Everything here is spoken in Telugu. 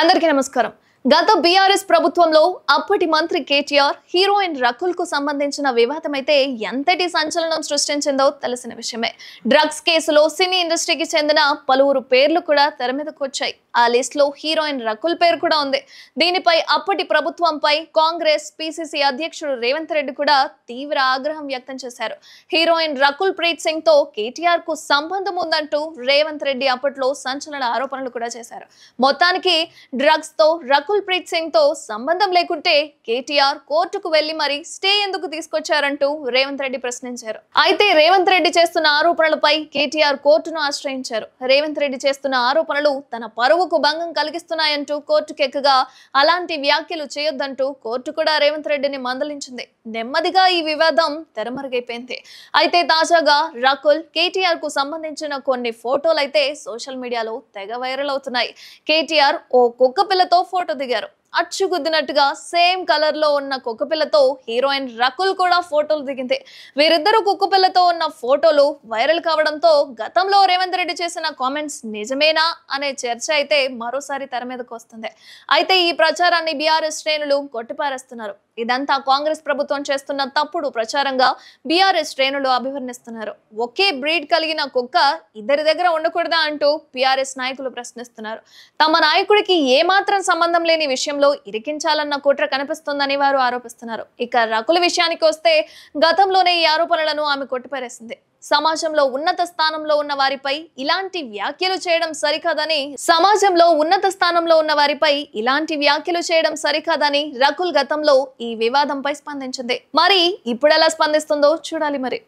అందరికీ నమస్కారం. గత బీఆర్ఎస్ ప్రభుత్వంలో అప్పటి మంత్రి కేటీఆర్ హీరోయిన్ రకుల్ కు సంబంధించిన వివాదం అయితే ఎంతటి సంచలనం సృష్టించిందో తెలిసిన విషయమే. డ్రగ్స్ కేసులో సినీ ఇండస్ట్రీకి చెందిన పలువురు పేర్లు కూడా తెర మీదకు వచ్చాయి. ఆ లిస్ట్ లో హీరోయిన్ రకుల్ పేరు కూడా ఉంది. దీనిపై అప్పటి ప్రభుత్వంపై కాంగ్రెస్ పిసిసి అధ్యక్షుడు రేవంత్ రెడ్డి కూడా తీవ్ర ఆగ్రహం వ్యక్తం చేశారు. హీరోయిన్ రకుల్ ప్రీత్ సింగ్ తో కేటీఆర్ కు సంబంధం ఉందంటూ రేవంత్ రెడ్డి అప్పట్లో సంచలన ఆరోపణలు కూడా చేశారు. మొత్తానికి డ్రగ్స్ తో రకుల్ ప్రీత్ సింగ్ తో సంబంధం లేకుంటే కేటీఆర్ కోర్టుకు వెళ్లి మరి స్టే ఎందుకు తీసుకొచ్చారంటూ రేవంత్ రెడ్డి ప్రశ్నించారు. అయితే రేవంత్ రెడ్డి చేస్తున్న ఆరోపణలపై కేటీఆర్ కోర్టును ఆశ్రయించారు. రేవంత్ రెడ్డి చేస్తున్న ఆరోపణలు తన పరువుకు భంగం కలిగిస్తున్నాయంటూ కోర్టుకెక్కగా అలాంటి వ్యాఖ్యలు చేయొద్దంటూ కోర్టు కూడా రేవంత్ రెడ్డిని మందలించింది. నెమ్మదిగా ఈ వివాదం తెరమరుగైపోయింది. అయితే తాజాగా రకుల్ కేటీఆర్ కు సంబంధించిన కొన్ని ఫోటోలు అయితే సోషల్ మీడియాలో తెగ వైరల్ అవుతున్నాయి. కేటీఆర్ ఓ కుక్క పిల్లతో ఫోటో దిగారు. అచ్చుగుద్దినట్టుగా సేమ్ కలర్ లో ఉన్న కుక్కపిల్లతో హీరోయిన్ రకుల్ కూడా ఫోటోలు దిగింది. వీరిద్దరు కుక్కపిల్లతో ఉన్న ఫోటోలు వైరల్ కావడంతో గతంలో రేవంత్ రెడ్డి చేసిన కామెంట్స్ నిజమేనా అనే చర్చ అయితే మరోసారి తెర మీదకు వస్తుంది. అయితే ఈ ప్రచారాన్ని బీఆర్ఎస్ శ్రేణులు కొట్టిపారేస్తున్నారు. ఇదంతా కాంగ్రెస్ ప్రభుత్వం చేస్తున్న తప్పుడు ప్రచారంగా బీఆర్ఎస్ శ్రేణులు అభివర్ణిస్తున్నారు. ఒకే బ్రీడ్ కలిగిన కుక్క ఇద్దరి దగ్గర ఉండకూడదా అంటూ బీఆర్ఎస్ నాయకులు ప్రశ్నిస్తున్నారు. తమ నాయకుడికి ఏమాత్రం సంబంధం లేని విషయంలో ఇరికించాలన్న కుట్ర కనిపిస్తుందని వారు ఆరోపిస్తున్నారు. ఇక రకుల విషయానికి వస్తే గతంలోనే ఈ ఆరోపణలను ఆమె కొట్టిపారేసింది. సమాజంలో ఉన్నత స్థానంలో ఉన్న వారిపై ఇలాంటి వ్యాఖ్యలు చేయడం సరికాదని రకుల్ గతంలో ఈ వివాదంపై స్పందించింది. మరి ఇప్పుడు ఎలా స్పందిస్తుందో చూడాలి మరి.